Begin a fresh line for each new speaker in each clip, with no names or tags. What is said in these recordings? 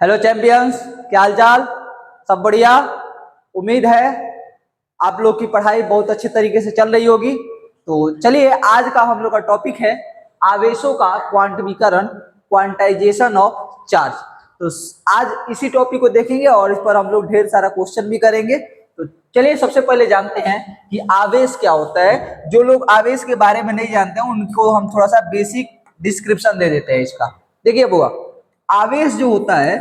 Hello champions, क्या हाल चाल? सब बढ़िया। उम्मीद है आप लोग की पढ़ाई बहुत अच्छे तरीके से चल रही होगी। तो चलिए, आज का हम लोग का टॉपिक है आवेशों का क्वांटमीकरण, क्वांटाइजेशन ऑफ चार्ज। तो आज इसी टॉपिक को देखेंगे और इस पर हम लोग ढेर सारा क्वेश्चन भी करेंगे। तो चलिए सबसे पहले जानते हैं कि आवेश क्या होता है। जो लोग आवेश के बारे में नहीं जानते हैं उनको हम थोड़ा सा बेसिक डिस्क्रिप्शन दे देते हैं इसका। देखिए बुआ, आवेश जो होता है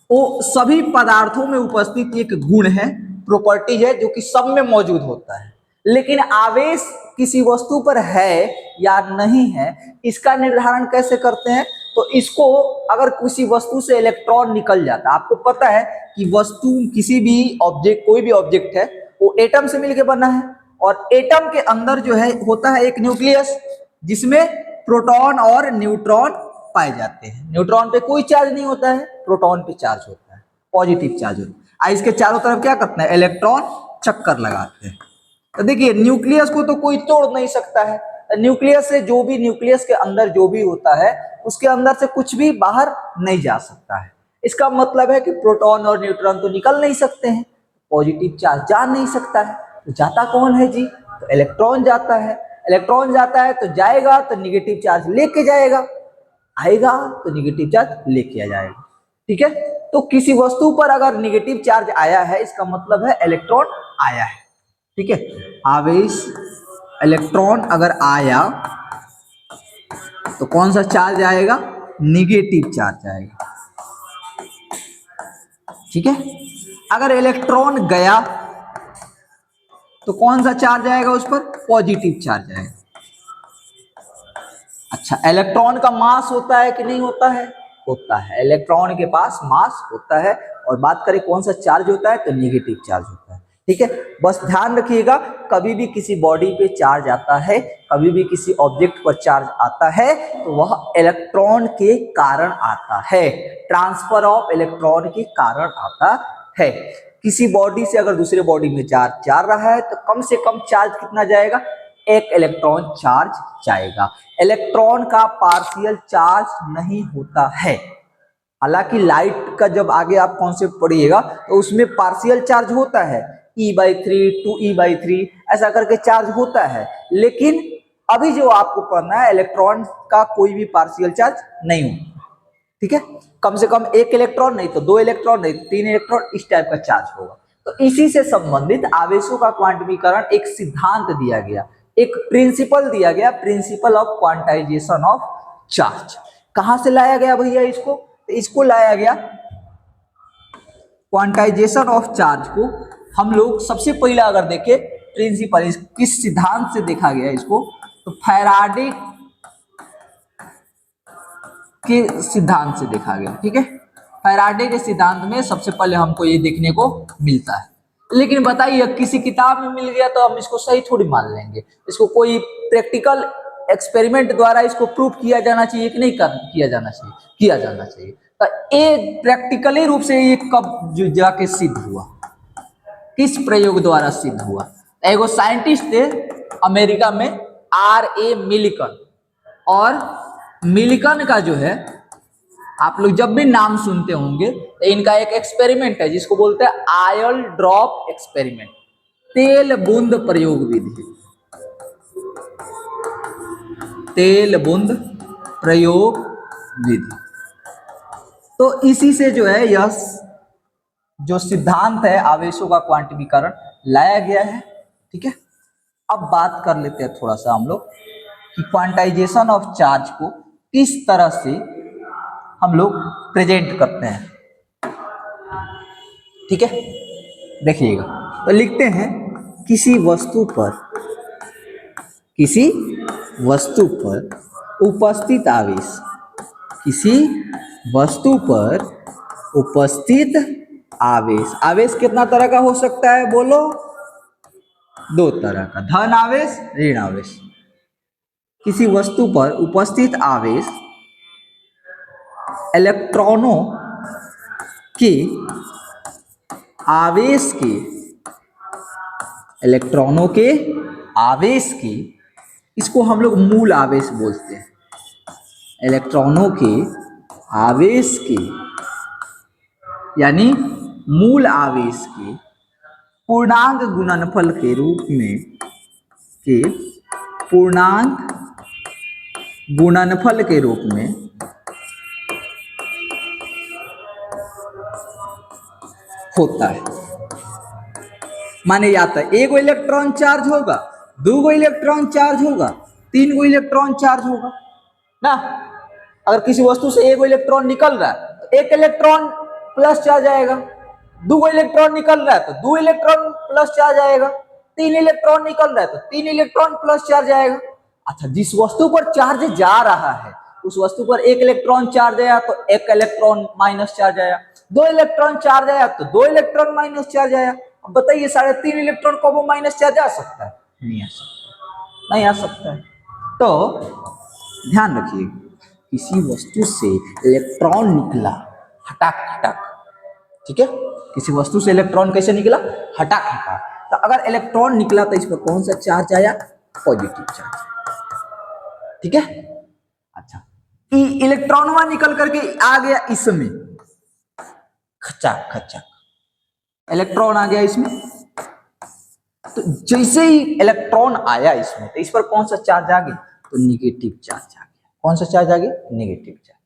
वो सभी पदार्थों में उपस्थित एक गुण है, प्रॉपर्टी है जो कि सब में मौजूद होता है। लेकिन आवेश किसी वस्तु पर है या नहीं है, इसका निर्धारण कैसे करते हैं? तो इसको, अगर किसी वस्तु से इलेक्ट्रॉन निकल जाता है, आपको पता है कि वस्तु किसी भी ऑब्जेक्ट, कोई भी ऑब्जेक्ट है वो एटम से मिलकर बना है और एटम के अंदर जो है होता है एक न्यूक्लियस जिसमें प्रोटॉन और न्यूट्रॉन पाए जाते हैं। न्यूट्रॉन पे कोई चार्ज नहीं होता है, प्रोटॉन पे चार्ज होता है, पॉजिटिव चार्ज होता है। इसके चारों तरफ क्या करते हैं? इलेक्ट्रॉन चक्कर लगाते हैं। तो देखिए, न्यूक्लियस को तो कोई तोड़ नहीं सकता है। न्यूक्लियस से जो भी, न्यूक्लियस के अंदर जो भी होता है उसके अंदर से कुछ भी बाहर नहीं जा सकता है। इसका मतलब है कि प्रोटॉन और न्यूट्रॉन तो निकल नहीं सकते हैं, पॉजिटिव चार्ज जा नहीं सकता है। तो जाता कौन है जी? तो इलेक्ट्रॉन जाता है। इलेक्ट्रॉन जाता है तो जाएगा तो निगेटिव चार्ज लेके जाएगा, आएगा तो निगेटिव चार्ज लेके आ जाएगा। ठीक है, तो किसी वस्तु पर अगर निगेटिव चार्ज आया है इसका मतलब है इलेक्ट्रॉन आया है। ठीक है, आवेश इलेक्ट्रॉन अगर आया तो कौन सा चार्ज आएगा? निगेटिव चार्ज आएगा। ठीक है, अगर इलेक्ट्रॉन गया तो कौन सा चार्ज आएगा उस पर? पॉजिटिव चार्ज आएगा। अच्छा, इलेक्ट्रॉन का मास होता है कि नहीं होता है? होता है। इलेक्ट्रॉन के पास मास होता है। और बात करें कौन सा चार्ज होता है, तो नेगेटिव चार्ज होता है। ठीक है, बस ध्यान रखिएगा, कभी भी किसी बॉडी पे चार्ज आता है, कभी भी किसी ऑब्जेक्ट पर चार्ज आता है तो वह इलेक्ट्रॉन के कारण आता है, ट्रांसफर ऑफ इलेक्ट्रॉन के कारण आता है। किसी बॉडी से अगर दूसरे बॉडी में चार्ज जा रहा है तो कम से कम चार्ज कितना जाएगा? एक इलेक्ट्रॉन चार्ज जाएगा। इलेक्ट्रॉन का पार्शियल चार्ज नहीं होता है। हालांकि लाइट का जब आगे आप कॉन्सेप्ट पढ़िएगा तो उसमें पार्शियल चार्ज होता है, E/3 2E/3 ऐसा करके चार्ज होता है। लेकिन अभी जो आपको पढ़ना है, इलेक्ट्रॉन का कोई भी पार्शियल चार्ज नहीं होता। ठीक है, कम से कम एक इलेक्ट्रॉन, नहीं तो दो इलेक्ट्रॉन, नहीं तो तीन इलेक्ट्रॉन, इस टाइप का चार्ज होगा। तो इसी से संबंधित आवेशों का क्वांटमीकरण एक सिद्धांत दिया गया, एक प्रिंसिपल दिया गया, principle of quantization of charge. कहां से लाया गया भैया इसको? तो इसको लाया गया, क्वांटाइजेशन ऑफ चार्ज को हम लोग सबसे पहले अगर देखें प्रिंसिपल, किस सिद्धांत से देखा गया इसको, तो फैराडे के सिद्धांत से देखा गया। ठीक है, फैराडे के सिद्धांत में सबसे पहले हमको ये देखने को मिलता है। लेकिन बताइए, किसी किताब में मिल गया तो हम इसको सही थोड़ी मान लेंगे। इसको कोई प्रैक्टिकल एक्सपेरिमेंट द्वारा इसको प्रूव किया जाना चाहिए कि नहीं किया जाना चाहिए? किया जाना चाहिए। तो ये प्रैक्टिकली रूप से ये कब जो जाके सिद्ध हुआ, किस प्रयोग द्वारा सिद्ध हुआ? एगो साइंटिस्ट थे अमेरिका में, R.A. मिलिकन। और मिलिकन का जो है, आप लोग जब भी नाम सुनते होंगे तो इनका एक एक्सपेरिमेंट है जिसको बोलते हैं ऑयल ड्रॉप एक्सपेरिमेंट, तेल बूंद प्रयोग विधि। तेल बूंद प्रयोग विधि। तो इसी से जो है यह जो सिद्धांत है आवेशों का क्वांटमीकरण लाया गया है। ठीक है, अब बात कर लेते हैं थोड़ा सा हम लोग कि क्वांटाइजेशन ऑफ चार्ज को किस तरह से हम लोग प्रेजेंट करते हैं। ठीक है, देखिएगा, तो लिखते हैं किसी वस्तु पर उपस्थित आवेश, किसी वस्तु पर उपस्थित आवेश। आवेश कितना तरह का हो सकता है बोलो? दो तरह का, धन आवेश, ऋण आवेश। किसी वस्तु पर उपस्थित आवेश इलेक्ट्रॉनों के आवेश के, इलेक्ट्रॉनों के आवेश के, इसको हम लोग मूल आवेश बोलते हैं। इलेक्ट्रॉनों के आवेश के यानी मूल आवेश के पूर्णांक गुणनफल के रूप में के पूर्णांक गुणनफल के रूप में होता है। माने या तो एक इलेक्ट्रॉन चार्ज होगा, दो गो इलेक्ट्रॉन चार्ज होगा, तीन गो इलेक्ट्रॉन चार्ज होगा ना। अगर किसी वस्तु से एक इलेक्ट्रॉन निकल रहा है तो एक इलेक्ट्रॉन प्लस चार्ज आएगा, दो इलेक्ट्रॉन निकल रहा है तो दो इलेक्ट्रॉन प्लस चार्ज आएगा, तीन इलेक्ट्रॉन निकल रहा है तो तीन इलेक्ट्रॉन प्लस चार्ज आएगा। अच्छा, जिस वस्तु पर चार्ज जा रहा है उस वस्तु पर एक इलेक्ट्रॉन चार्ज आया तो एक इलेक्ट्रॉन माइनस चार्ज आया, दो इलेक्ट्रॉन चार्ज आया तो दो इलेक्ट्रॉन माइनस चार्ज आया। अब बताइए 3.5 इलेक्ट्रॉन को वो माइनस चार्ज आ सकता है? नहीं आ सकता, नहीं आ सकता है। तो ध्यान रखिए, किसी वस्तु से इलेक्ट्रॉन निकला हटाक हटाक, ठीक है, किसी वस्तु से इलेक्ट्रॉन कैसे निकला? हटाक हटाक। तो अगर इलेक्ट्रॉन निकला तो इस पर कौन सा चार्ज आया? पॉजिटिव चार्ज, ठीक है। अच्छा, इलेक्ट्रॉन निकल करके आ गया इसमें, खचाक खचाक इलेक्ट्रॉन आ गया इसमें। तो जैसे ही इलेक्ट्रॉन आया इसमें तो इस पर कौन सा चार्ज आ गया? तो निगेटिव चार्ज आ गया। कौन सा चार्ज आ गया? Negative charge.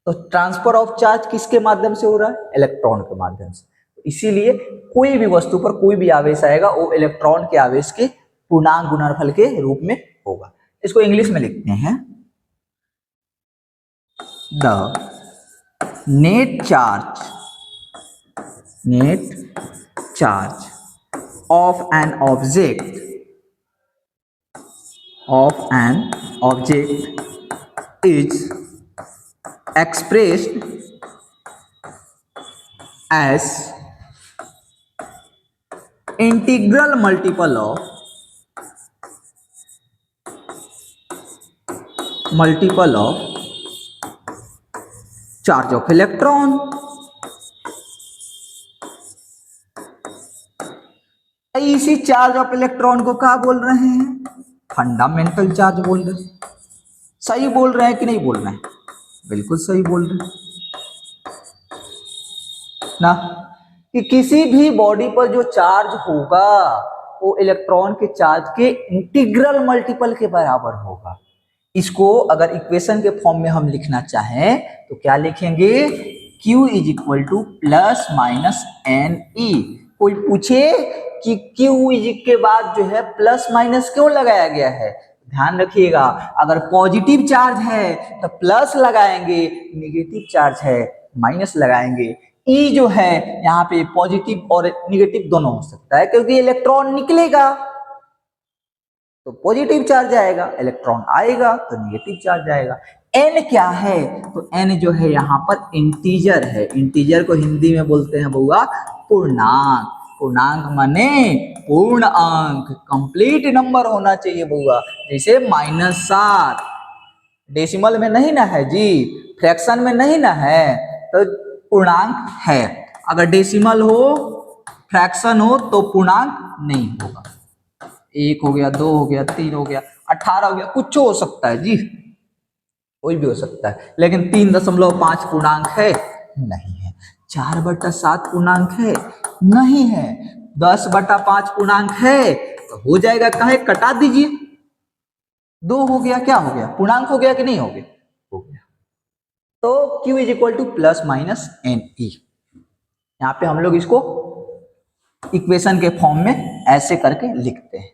तो ट्रांसफर ऑफ चार्ज किसके माध्यम से हो रहा है? इलेक्ट्रॉन के माध्यम से। इसीलिए कोई भी वस्तु पर कोई भी आवेश आएगा वो इलेक्ट्रॉन के आवेश के पूर्णांक गुणनफल के रूप में होगा। इसको इंग्लिश में लिखते हैं, the net charge of an object is expressed as integral multiple of charge of electron। इसी चार्ज ऑफ इलेक्ट्रॉन को क्या बोल रहे हैं? फंडामेंटल चार्ज बोल रहे हैं। सही बोल रहे हैं कि नहीं बोल रहे हैं? बिल्कुल सही बोल रहे हैं ना, कि किसी भी बॉडी पर जो चार्ज होगा वो इलेक्ट्रॉन के चार्ज के इंटीग्रल मल्टीपल के बराबर होगा। इसको अगर इक्वेशन के फॉर्म में हम लिखना चाहें तो क्या लिखेंगे? Q is equal to plus minus N E. कोई पूछे कि Q इज के बाद जो है प्लस माइनस क्यों लगाया गया है? ध्यान रखिएगा, अगर पॉजिटिव चार्ज है तो प्लस लगाएंगे, निगेटिव चार्ज है माइनस लगाएंगे। ई जो है यहाँ पे पॉजिटिव और निगेटिव दोनों हो सकता है, क्योंकि इलेक्ट्रॉन निकलेगा तो पॉजिटिव चार्ज आएगा, इलेक्ट्रॉन आएगा तो निगेटिव चार्ज आएगा। एन क्या है? तो एन जो है यहाँ पर इंटीजर है। इंटीजर को हिंदी में बोलते हैं बउआ पूर्णांक। पूर्णांक माने पूर्ण अंक, कंप्लीट नंबर होना चाहिए बउआ। जैसे -7 डेसिमल में नहीं ना है जी, फ्रैक्शन में नहीं ना है, तो पूर्णांक है। अगर डेसिमल हो, फ्रैक्शन हो तो पूर्णांक नहीं होगा। 1 हो गया, 2 हो गया, 3 हो गया, 18 हो गया, कुछ हो सकता है जी, कोई भी हो सकता है। लेकिन 3.5 पूर्णांक है? नहीं है। 4/7 पूर्णांक है? नहीं है। 10/5 पूर्णांक है? तो हो जाएगा, कहे कटा दीजिए। 2 हो गया, क्या हो गया? पूर्णांक हो गया कि नहीं हो गया? हो गया। तो Q is equal to plus minus N E. यहाँ पे हम लोग इसको इक्वेशन के फॉर्म में ऐसे करके लिखते हैं।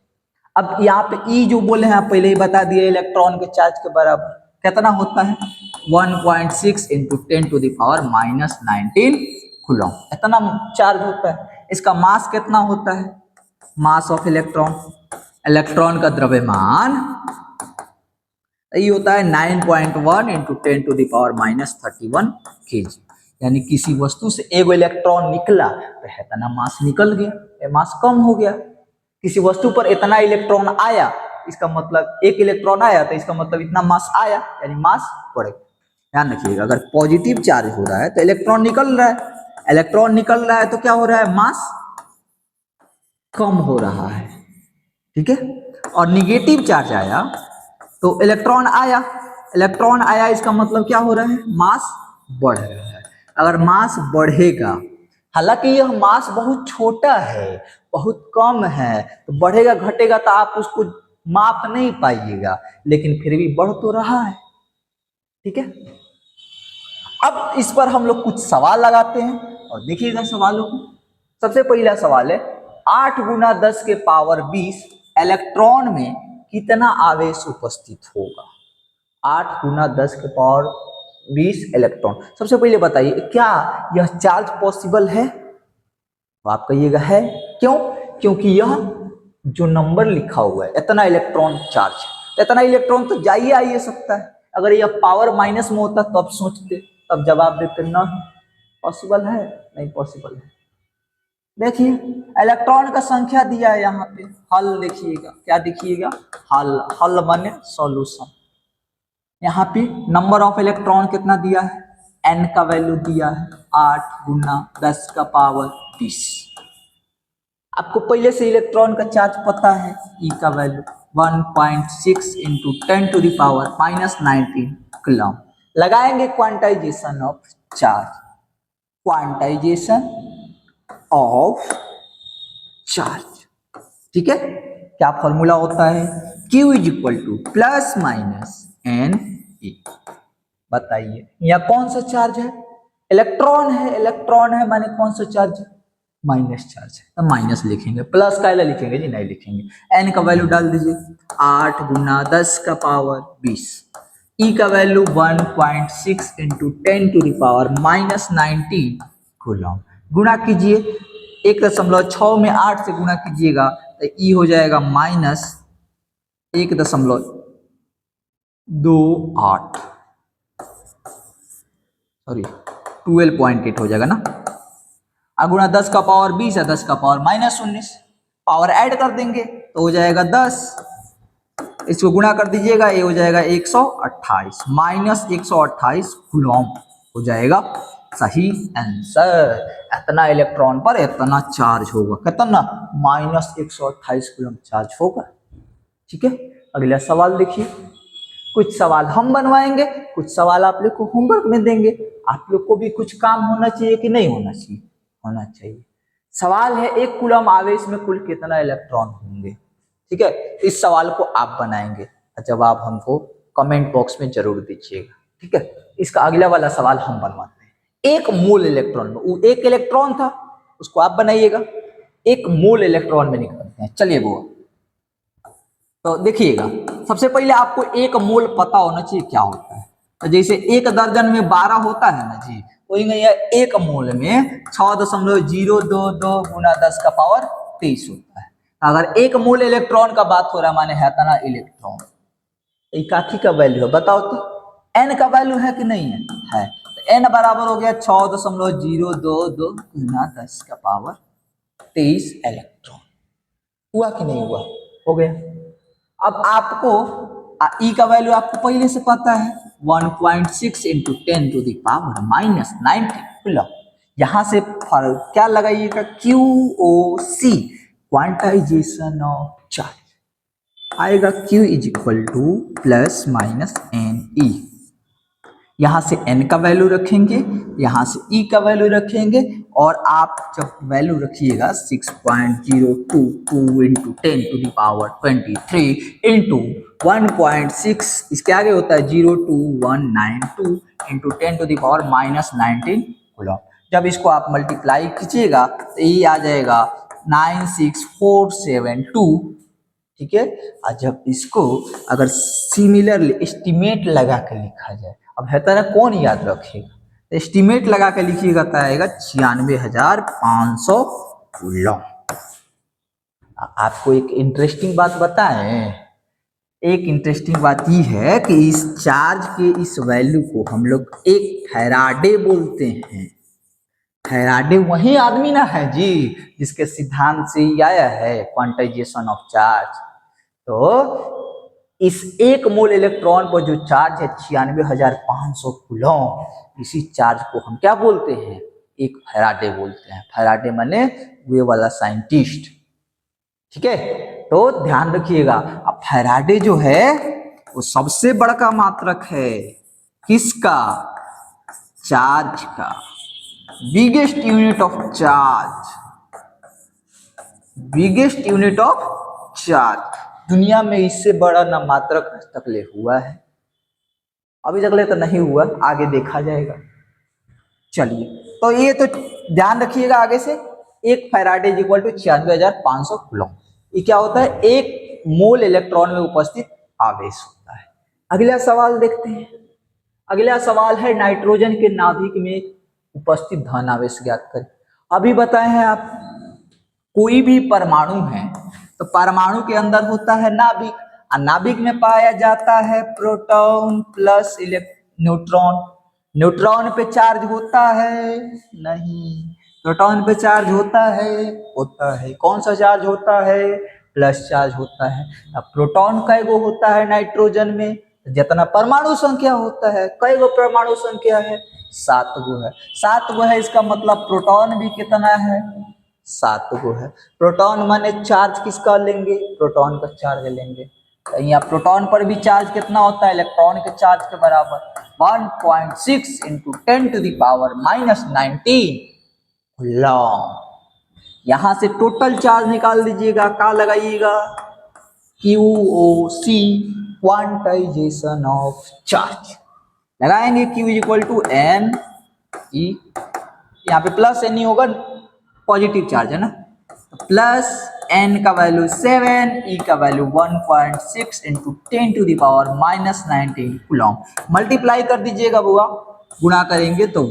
अब यहाँ पे E जो बोले हैं आप पहले ही बता दिए, इलेक्ट्रॉन के चार्ज के बराबर कितना होता है? 1.6 इंटू 10⁻⁻19 कूलम, इतना चार्ज होता है। इसका मास कितना होता है? मास ऑफ इलेक्ट्रॉन, इलेक्ट्रॉन का द्रव्यमान ये होता है 9.1 इंटू 10⁻31 kg। यानी किसी वस्तु से एक इलेक्ट्रॉन निकला तो इतना मास निकल गया, ये मास कम हो गया। किसी वस्तु पर इतना इलेक्ट्रॉन आया, इसका मतलब एक इलेक्ट्रॉन आया तो इसका मतलब इतना मास आया, यानी मास बढ़ेगा। ध्यान रखिएगा, अगर पॉजिटिव चार्ज हो रहा है तो इलेक्ट्रॉन निकल रहा है, इलेक्ट्रॉन निकल रहा है तो क्या हो रहा है? मास कम हो रहा है, ठीक है। और निगेटिव चार्ज आया तो इलेक्ट्रॉन आया इलेक्ट्रॉन आया इसका मतलब क्या हो रहा है, मास बढ़ रहा है। अगर मास बढ़ेगा, हालांकि यह मास बहुत छोटा है, बहुत कम है, तो बढ़ेगा घटेगा तो आप उसको माप नहीं पाइएगा, लेकिन फिर भी बढ़ तो रहा है। ठीक है, अब इस पर हम लोग कुछ सवाल लगाते हैं और देखिएगा सवालों को। सबसे पहला सवाल है 8 गुना 10 के पावर 20 इलेक्ट्रॉन में कितना आवेश उपस्थित होगा। 8 गुना 10 के पावर 20 इलेक्ट्रॉन। सबसे पहले बताइए क्या यह चार्ज पॉसिबल है, तो आप कहिएगा है। क्यों? क्योंकि यह जो नंबर लिखा हुआ है इतना इलेक्ट्रॉन चार्ज है, तो इतना इलेक्ट्रॉन तो जाइए आइए सकता है। अगर यह पावर माइनस में होता तो अब सोचते, तब जवाब देते ना, पॉसिबल है नहीं पॉसिबल है। देखिए इलेक्ट्रॉन का संख्या दिया है यहाँ पे, हल देखिएगा क्या देखिएगा, हल, हल माने सॉल्यूशन। यहाँ पे नंबर ऑफ इलेक्ट्रॉन कितना दिया है, n का वैल्यू दिया है 8 गुना 10 का पावर 20। आपको पहले से इलेक्ट्रॉन का चार्ज पता है, E का value 1.6 into 10 to the power -19 coulomb. लगाएंगे quantization of charge, quantization of charge. ठीक है, क्या फॉर्मूला होता है, Q is equal to plus minus N e. बताइए यहाँ कौन सा चार्ज है, इलेक्ट्रॉन है, इलेक्ट्रॉन है माने कौन सा चार्ज है, माइनस चार्ज है, तो माइनस लिखेंगे, प्लस का लिखेंगे जी, नहीं लिखेंगे। एन का वैल्यू डाल दीजिए 8 गुना 10 का पावर 20, ई का value 1.6 into 10 to the power -19 coulomb. गुणा कीजिए 1.6 में 8 से गुणा कीजिएगा तो ई हो जाएगा -1.28, सॉरी 12.8 हो जाएगा ना। गुणा 10 का पावर 20 है, 10 का पावर -19, पावर ऐड कर देंगे तो हो जाएगा 10, इसको गुणा कर दीजिएगा, ये हो जाएगा 128 -128 कूलम हो जाएगा सही आंसर। इतना इलेक्ट्रॉन पर इतना चार्ज होगा, कितना, -128 कूलम चार्ज होगा। ठीक है, अगला सवाल देखिए। कुछ सवाल हम बनवाएंगे, कुछ सवाल आप लोग को होमवर्क में देंगे। आप लोग को भी कुछ काम होना चाहिए कि नहीं होना चाहिए, होना चाहिए। सवाल है एक कूलम आवेश में कुल कितना इलेक्ट्रॉन होंगे। ठीक है, इस सवाल को आप बनाएंगे, जवाब हमको कमेंट बॉक्स में जरूर दीजिएगा। ठीक है, इसका अगला वाला सवाल हम बनवाते हैं। एक मोल इलेक्ट्रॉन में, वो एक इलेक्ट्रॉन था, उसको आप बनाइएगा, एक मोल इलेक्ट्रॉन में निकलते हैं। चलिए वो तो देखिएगा, सबसे पहले आपको एक मोल पता होना चाहिए क्या होता है। तो जैसे 1 दर्जन में 12 होता है ना जी, वही में एक मोल में 6.022 गुना 10 का पावर 23 होता है। अगर एक मोल इलेक्ट्रॉन का बात हो रहा है माने है तना इलेक्ट्रॉन, तो काफी का वैल्यू है बताओ तो, एन का वैल्यू है कि नहीं है, तो एन बराबर हो गया 6.022 गुना 10 का पावर 23 इलेक्ट्रॉन। हुआ कि नहीं हुआ, हो गया। अब आपको ई का वैल्यू आपको पहले से पता है 1.6 into 10 to the power -19 coulomb. यहां से क्या लगाइएगा, QOC, क्वांटाइजेशन ऑफ चार्ज आएगा, Q is equal to plus minus N E. यहाँ से n का वैल्यू रखेंगे, यहाँ से e का वैल्यू रखेंगे, और आप जब वैल्यू रखिएगा 6.022 into 10 to the power 23 into 1.6, इसके आगे होता है 02192 into 10 to the power -19 coulomb. जब इसको आप मल्टीप्लाई कीजिएगा तो ये आ जाएगा 96472। ठीक है, और जब इसको अगर सिमिलरली एस्टिमेट लगा कर लिखा जाए, अब है तरह कौन याद रखेगा, एस्टिमेट लगा के लिखिएगा तो आएगा 96,500 कूलम। आपको एक इंटरेस्टिंग बात बताएं, एक इंटरेस्टिंग बात ये है कि इस चार्ज के इस वैल्यू को हम लोग एक फैराडे बोलते हैं। फैराडे वही आदमी ना है जी जिसके सिद्धांत से ही आया है क्वांटाइजेशन ऑफ चार्ज। तो इस एक मोल इलेक्ट्रॉन पर जो चार्ज है 96,500 कूलम, इसी चार्ज को हम क्या बोलते हैं, एक फैराडे बोलते हैं। फैराडे माने वे वाला साइंटिस्ट। ठीक है, तो ध्यान रखिएगा। अब फैराडे जो है वो सबसे बड़ा मात्रक है किसका? चार्ज का। Biggest unit of charge, biggest unit of charge. दुनिया में इससे बड़ा ना मात्रक तक ले हुआ है, अभी तक ले तो नहीं हुआ, आगे देखा जाएगा। चलिए, तो ये तो ध्यान रखिएगा आगे से। एक फैराडे इक्वल टू 96,500 कूलम। ये क्या होता है? एक मोल इलेक्ट्रॉन में उपस्थित आवेश होता है। अगला सवाल देखते हैं। अगला सवाल है नाइट्रोजन के नाभिक में उपस्थित धन आवेश ज्ञात करें। अभी बताए हैं आप, कोई भी परमाणु है तो परमाणु के अंदर होता है नाभिक, और नाभिक में पाया जाता है प्रोटॉन प्लस न्यूट्रॉन। न्यूट्रॉन पे चार्ज होता है? नहीं। प्रोटॉन पे चार्ज होता है? होता है। कौन सा चार्ज होता है? प्लस चार्ज होता है। अब प्रोटॉन कई गो होता है नाइट्रोजन में? जितना परमाणु संख्या होता है, कई गो परमाणु संख्या है? 7 गो है। 7 गो है, इसका मतलब प्रोटॉन भी कितना है? 7 गो है। प्रोटॉन माने चार्ज किसका लेंगे? प्रोटॉन का चार्ज लेंगे। यहाँ प्रोटॉन पर भी चार्ज कितना होता है? इलेक्ट्रॉन के चार्ज के बराबर 1.6 × 10⁻⁻19 कूलम। यहां से टोटल चार्ज निकाल दीजिएगा, क्या लगाइएगा? QOC, क्वांटाइजेशन ऑफ चार्ज लगाएंगे। Q equal to N E, यहाँ पे प्लस N ही होगा, पॉजिटिव चार्ज है ना, प्लस N का वैल्यू 7, E का वैल्यू 1.6 × 10⁻⁻19 कूलम। मल्टीप्लाई कर दीजिएगा बुआ, गुणा करेंगे तो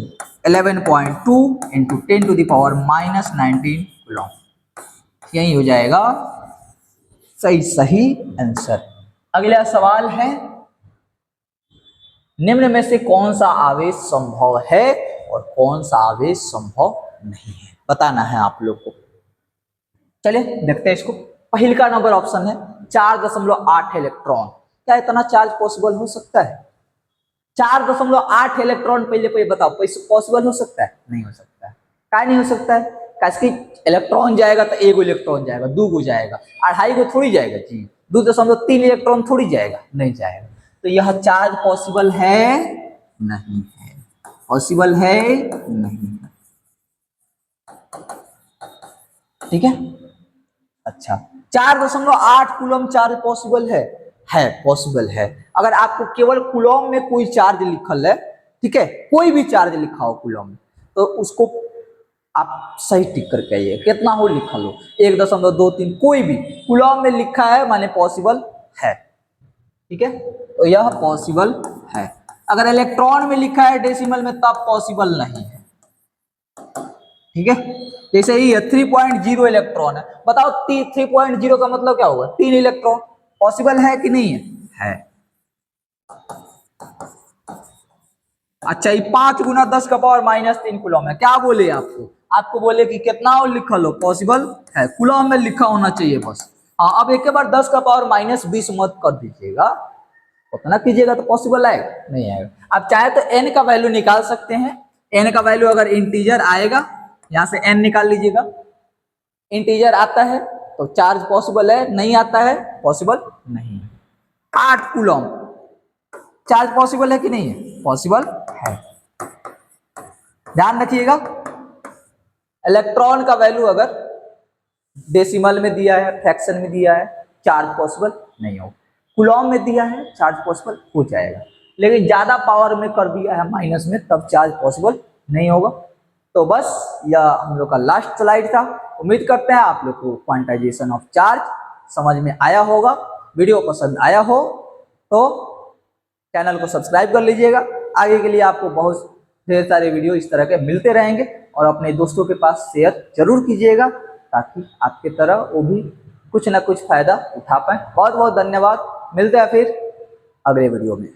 11.2 × 10⁻⁻19 कूलम। यही हो जाएगा सही आंसर। अगला सवाल है, निम्न में से कौन सा आवेश संभव है और कौन सा आवेश संभव नहीं है, बताना है आप लोग को। चलिए देखते हैं इसको। पहले का नंबर ऑप्शन है 4.8 इलेक्ट्रॉन। क्या इतना चार्ज पॉसिबल हो सकता है? 4.8 इलेक्ट्रॉन पहले बताओ, पॉसिबल हो सकता है? नहीं हो सकता है। क्या नहीं हो सकता है? कैसे इलेक्ट्रॉन जाएगा तो 1 इलेक्ट्रॉन जाएगा, 2 जाएगा, 2.5 गो थोड़ी जाएगा जी, 2.3 इलेक्ट्रॉन थोड़ी जाएगा, नहीं जाएगा। तो यह चार्ज पॉसिबल है? नहीं है। पॉसिबल है? नहीं है। ठीक है। अच्छा, 4.8 कूलम चार्ज पॉसिबल है पॉसिबल है। अगर आपको केवल कूलम में कोई चार्ज लिखल है, ठीक है, कोई भी चार्ज लिखा हो कूलम में, तो उसको आप सही टिक करके आइए, कितना हो लिखल हो, 1.23, कोई भी कूलम में लिखा है माने पॉसिबल है। ठीक है, तो यह पॉसिबल है। अगर इलेक्ट्रॉन में लिखा है डेसिमल में तब पॉसिबल नहीं है। ठीक है, जैसे ही 3.0 इलेक्ट्रॉन है, बताओ 3.0 का मतलब क्या होगा? 3 इलेक्ट्रॉन। पॉसिबल है कि नहीं है? अच्छा, ये 5 × 10⁻³ कूलम है। क्या बोले आपको बोले कि कितना और लिखल हो, पॉसिबल है, कूलम में लिखा होना चाहिए बस। हाँ, अब एक बार 10⁻20 मत कर दीजिएगा, उतना कीजिएगा तो पॉसिबल आएगा? नहीं आएगा। आप चाहे तो n का वैल्यू निकाल सकते हैं। n का वैल्यू अगर इंटीजर आएगा, यहाँ से n निकाल लीजिएगा। इंटीजर आता है तो चार्ज पॉसिबल है, नहीं आता है पॉसिबल नहीं है। 8 कूलम चार्ज पॉसिबल है कि नहीं है? पॉसिबल है। ध्यान रखिएगा, इलेक्ट्रॉन का वैल्यू अगर डेसिमल में दिया है, फ्रैक्शन में दिया है, चार्ज पॉसिबल नहीं होगा। कूलम में दिया है, चार्ज पॉसिबल हो जाएगा, लेकिन ज्यादा पावर में कर दिया है माइनस में, तब चार्ज पॉसिबल नहीं होगा। तो बस यह हम लोग का लास्ट स्लाइड था। उम्मीद करते हैं आप लोग को क्वांटाइजेशन ऑफ चार्ज समझ में आया होगा। वीडियो पसंद आया हो तो चैनल को सब्सक्राइब कर लीजिएगा। आगे के लिए आपको बहुत ढेर सारे वीडियो इस तरह के मिलते रहेंगे, और अपने दोस्तों के पास शेयर जरूर कीजिएगा, ताकि आपके तरह वो भी कुछ ना कुछ फायदा उठा पाए। बहुत बहुत धन्यवाद। मिलते हैं फिर अगले वीडियो में।